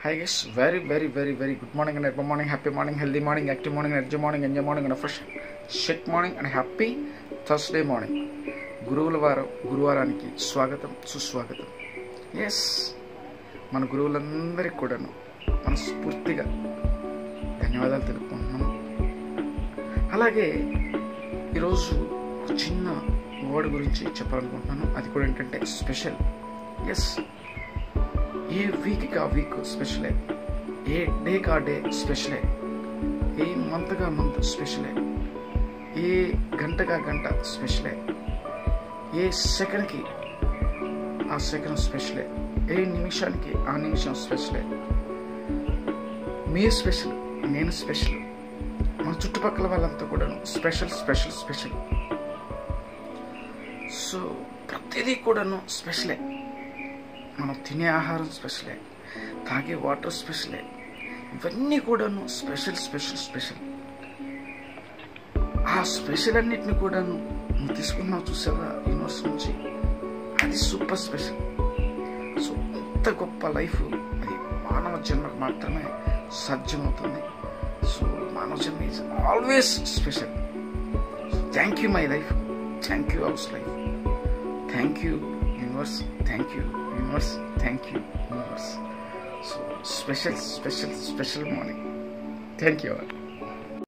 Hi guys, very good morning and good morning, happy morning, healthy morning, active morning, energy morning, enjoy morning and a fresh shit morning and happy Thursday morning. గురువారానికి స్వాగతం సుస్వాగతం. Yes, మన గురువులందరికీ కూడాను మనస్ఫూర్తిగా ధన్యవాదాలు తెలుపుకుంటున్నాను. అలాగే ఈరోజు ఒక చిన్న వర్డ్ గురించి చెప్పాలనుకుంటున్నాను. అది కూడా ఏంటంటే స్పెషల్. ఎస్, ఏ వీక్కి ఆ వీక్ స్పెషలే, ఏ డేకి ఆ డే స్పెషలే, ఏ మంత్గా మంత్ స్పెషలే, ఏ గంటగా గంట స్పెషలే, ఏ సెకండ్కి ఆ సెకండ్ స్పెషలే, ఏ నిమిషానికి ఆ నిమిషం స్పెషలే. మీరు స్పెషల్, నేను స్పెషల్, మన చుట్టుపక్కల వాళ్ళంతా కూడా స్పెషల్ స్పెషల్ స్పెషల్. సో ప్రతిదీ కూడాను స్పెషలే. మనం తినే ఆహారం స్పెషలే, తాగే వాటర్ స్పెషలే, ఇవన్నీ కూడాను స్పెషల్ స్పెషల్ స్పెషల్. ఆ స్పెషల్ అన్నిటిని కూడాను నువ్వు తీసుకున్నావు చూసావా యూనివర్స్ నుంచి, అది సూపర్ స్పెషల్. సో ఇంత గొప్ప లైఫ్ అది మానవ జన్మకు మాత్రమే సాధ్యమవుతుంది. సో మానవ జన్మ is always special. So thank you my life, thank you house life, thank you universe, thank you universe, thank you universe. So special special special morning. Thank you all.